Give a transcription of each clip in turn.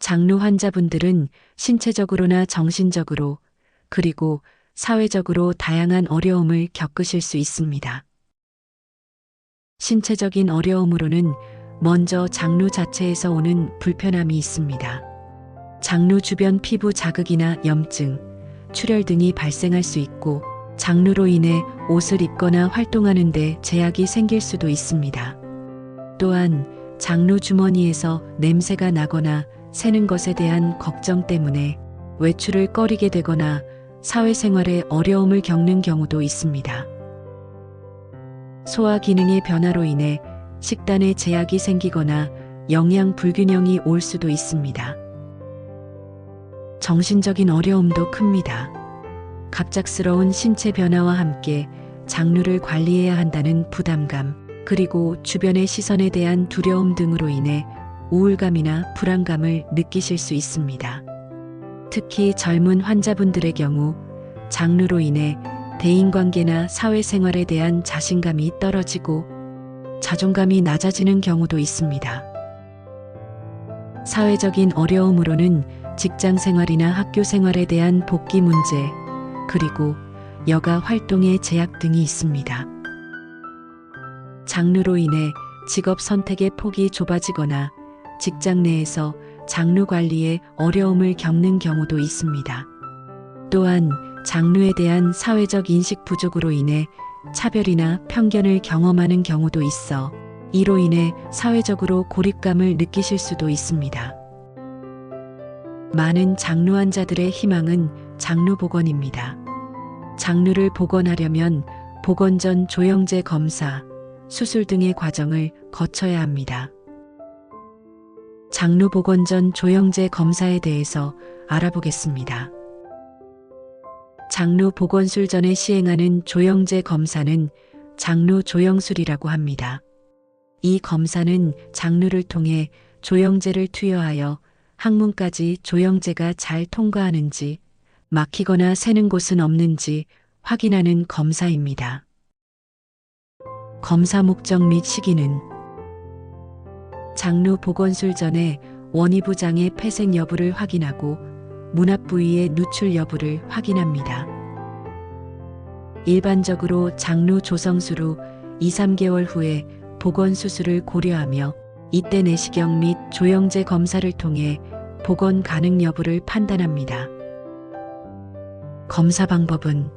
장루 환자분들은 신체적으로나 정신적으로 그리고 사회적으로 다양한 어려움을 겪으실 수 있습니다. 신체적인 어려움으로는 먼저 장루 자체에서 오는 불편함이 있습니다. 장루 주변 피부 자극이나 염증, 출혈 등이 발생할 수 있고 장루로 인해 옷을 입거나 활동하는 데 제약이 생길 수도 있습니다. 또한 장루 주머니에서 냄새가 나거나 새는 것에 대한 걱정 때문에 외출을 꺼리게 되거나 사회생활에 어려움을 겪는 경우도 있습니다. 소화 기능의 변화로 인해 식단에 제약이 생기거나 영양 불균형이 올 수도 있습니다. 정신적인 어려움도 큽니다. 갑작스러운 신체 변화와 함께 장루를 관리해야 한다는 부담감, 그리고 주변의 시선에 대한 두려움 등으로 인해 우울감이나 불안감을 느끼실 수 있습니다. 특히 젊은 환자분들의 경우 장루로 인해 대인관계나 사회생활에 대한 자신감이 떨어지고 자존감이 낮아지는 경우도 있습니다. 사회적인 어려움으로는 직장 생활이나 학교 생활에 대한 복귀 문제, 그리고 여가 활동의 제약 등이 있습니다. 장루로 인해 직업 선택의 폭이 좁아지거나 직장 내에서 장루 관리에 어려움을 겪는 경우도 있습니다. 또한 장루에 대한 사회적 인식 부족으로 인해 차별이나 편견을 경험하는 경우도 있어 이로 인해 사회적으로 고립감을 느끼실 수도 있습니다. 많은 장루 환자들의 희망은 장루 복원입니다. 장루를 복원하려면 복원 전 조영제 검사, 수술 등의 과정을 거쳐야 합니다. 장루 복원 전 조영제 검사에 대해서 알아보겠습니다. 장루 복원술 전에 시행하는 조영제 검사는 장루 조영술이라고 합니다. 이 검사는 장루를 통해 조영제를 투여하여 항문까지 조영제가 잘 통과하는지, 막히거나 새는 곳은 없는지 확인하는 검사입니다. 검사 목적 및 시기는 장루 복원술 전에 원위부장의 폐색 여부를 확인하고 문합 부위의 누출 여부를 확인합니다. 일반적으로 장루 조성술 후 2~3개월 후에 복원 수술을 고려하며 이때 내시경 및 조영제 검사를 통해 복원 가능 여부를 판단합니다. 검사 방법은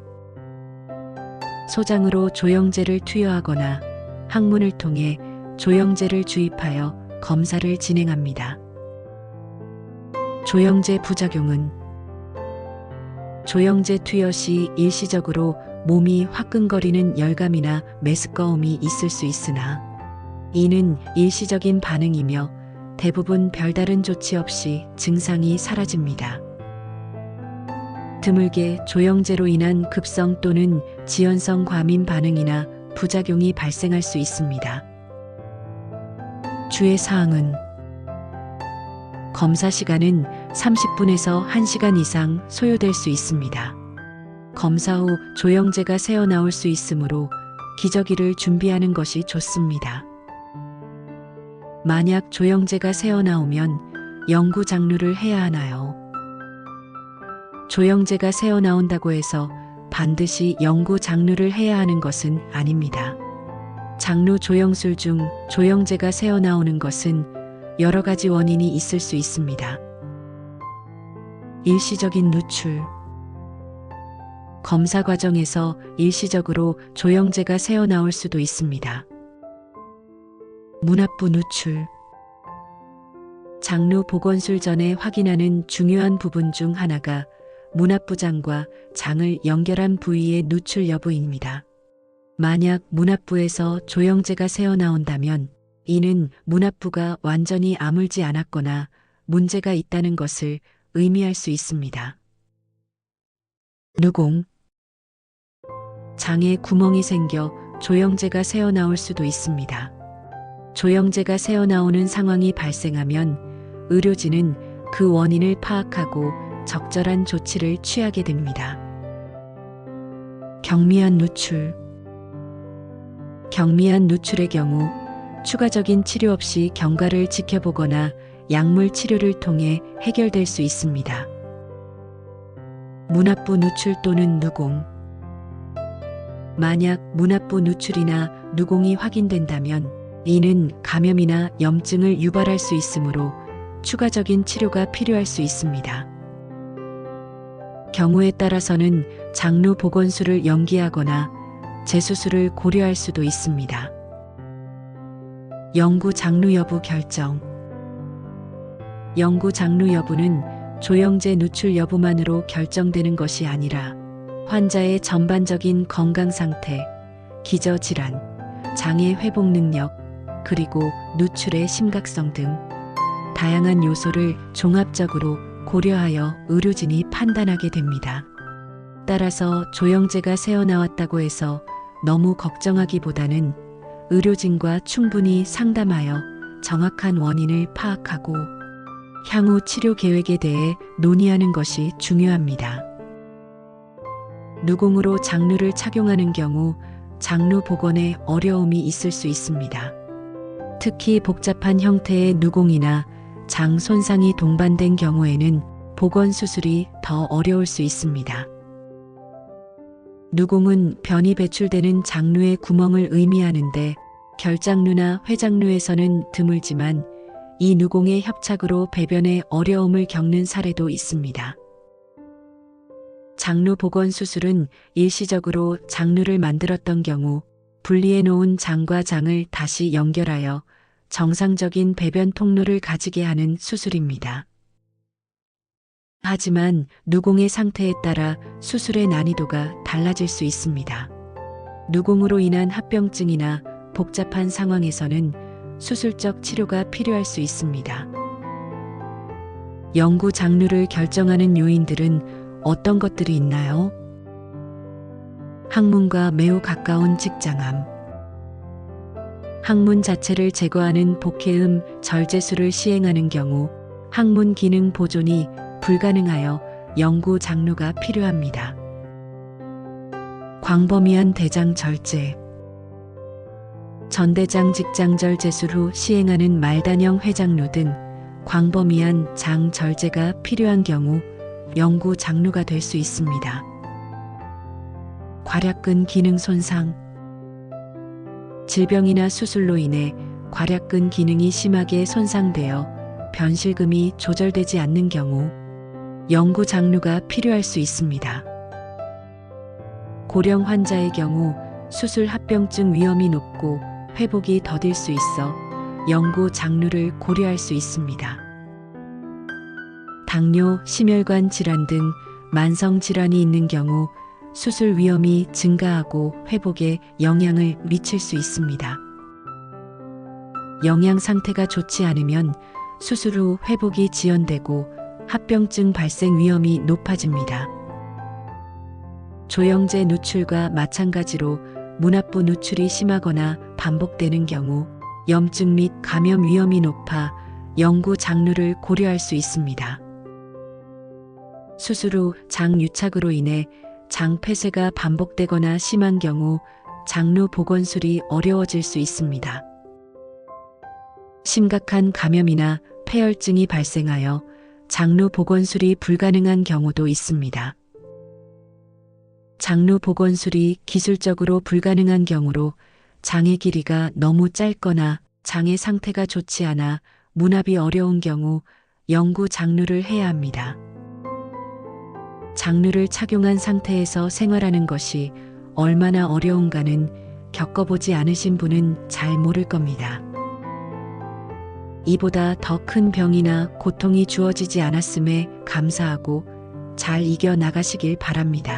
소장으로 조영제를 투여하거나 항문을 통해 조영제를 주입하여 검사를 진행합니다. 조영제 부작용은 조영제 투여 시 일시적으로 몸이 화끈거리는 열감이나 메스꺼움이 있을 수 있으나 이는 일시적인 반응이며 대부분 별다른 조치 없이 증상이 사라집니다. 드물게 조영제로 인한 급성 또는 지연성 과민 반응이나 부작용이 발생할 수 있습니다. 주의 사항은 검사 시간은 30분에서 1시간 이상 소요될 수 있습니다. 검사 후 조영제가 새어나올 수 있으므로 기저귀를 준비하는 것이 좋습니다. 만약 조영제가 새어나오면 영구 장루를 해야 하나요? 조영제가 새어나온다고 해서 반드시 영구 장루를 해야 하는 것은 아닙니다. 장루 조영술 중 조영제가 새어나오는 것은 여러 가지 원인이 있을 수 있습니다. 일시적인 누출. 검사 과정에서 일시적으로 조영제가 새어나올 수도 있습니다. 문합부 누출. 장루 복원술 전에 확인하는 중요한 부분 중 하나가 문합부장과 장을 연결한 부위의 누출 여부입니다. 만약 문합부에서 조영제가 새어나온다면 이는 문합부가 완전히 아물지 않았거나 문제가 있다는 것을 의미할 수 있습니다. 누공. 장에 구멍이 생겨 조영제가 새어나올 수도 있습니다. 조영제가 새어나오는 상황이 발생하면 의료진은 그 원인을 파악하고 적절한 조치를 취하게 됩니다. 경미한 누출. 경미한 누출의 경우 추가적인 치료 없이 경과를 지켜보거나 약물 치료를 통해 해결될 수 있습니다. 문합부 누출 또는 누공. 만약 문합부 누출이나 누공이 확인된다면 이는 감염이나 염증을 유발할 수 있으므로 추가적인 치료가 필요할 수 있습니다. 경우에 따라서는 장루 복원술을 연기하거나 재수술을 고려할 수도 있습니다. 영구 장루 여부 결정. 영구 장루 여부는 조영제 누출 여부만으로 결정되는 것이 아니라 환자의 전반적인 건강 상태, 기저질환, 장애 회복 능력, 그리고 누출의 심각성 등 다양한 요소를 종합적으로 고려하여 의료진이 판단하게 됩니다. 따라서 조영제가 새어나왔다고 해서 너무 걱정하기보다는 의료진과 충분히 상담하여 정확한 원인을 파악하고 향후 치료 계획에 대해 논의하는 것이 중요합니다. 누공으로 장루를 착용하는 경우 장루 복원에 어려움이 있을 수 있습니다. 특히 복잡한 형태의 누공이나 장 손상이 동반된 경우에는 복원 수술이 더 어려울 수 있습니다. 누공은 변이 배출되는 장루의 구멍을 의미하는데 결장루나 회장루에서는 드물지만 이 누공의 협착으로 배변에 어려움을 겪는 사례도 있습니다. 장루 복원 수술은 일시적으로 장루를 만들었던 경우 분리해 놓은 장과 장을 다시 연결하여 정상적인 배변 통로를 가지게 하는 수술입니다. 하지만 누공의 상태에 따라 수술의 난이도가 달라질 수 있습니다. 누공으로 인한 합병증이나 복잡한 상황에서는 수술적 치료가 필요할 수 있습니다. 영구 장루를 결정하는 요인들은 어떤 것들이 있나요? 항문과 매우 가까운 직장암. 항문 자체를 제거하는 복해음 절제술을 시행하는 경우 항문 기능 보존이 불가능하여 영구 장루가 필요합니다. 광범위한 대장 절제. 전대장 직장절 제술 후 시행하는 말단형 회장루 등 광범위한 장 절제가 필요한 경우 영구 장루가 될 수 있습니다. 괄약근 기능 손상. 질병이나 수술로 인해 괄약근 기능이 심하게 손상되어 변실금이 조절되지 않는 경우 영구 장루가 필요할 수 있습니다. 고령 환자의 경우 수술 합병증 위험이 높고 회복이 더딜 수 있어 영구 장루를 고려할 수 있습니다. 당뇨, 심혈관 질환 등 만성 질환이 있는 경우 수술 위험이 증가하고 회복에 영향을 미칠 수 있습니다. 영양 상태가 좋지 않으면 수술 후 회복이 지연되고 합병증 발생 위험이 높아집니다. 조영제 누출과 마찬가지로 문합부 누출이 심하거나 반복되는 경우 염증 및 감염 위험이 높아 영구 장루를 고려할 수 있습니다. 수술 후 장 유착으로 인해 장 폐쇄가 반복되거나 심한 경우 장루 복원술이 어려워질 수 있습니다. 심각한 감염이나 폐혈증이 발생하여 장루 복원술이 불가능한 경우도 있습니다. 장루 복원술이 기술적으로 불가능한 경우로 장의 길이가 너무 짧거나 장의 상태가 좋지 않아 문합이 어려운 경우 영구 장루를 해야 합니다. 장루를 착용한 상태에서 생활하는 것이 얼마나 어려운가는 겪어보지 않으신 분은 잘 모를 겁니다. 이보다 더 큰 병이나 고통이 주어지지 않았음에 감사하고 잘 이겨 나가시길 바랍니다.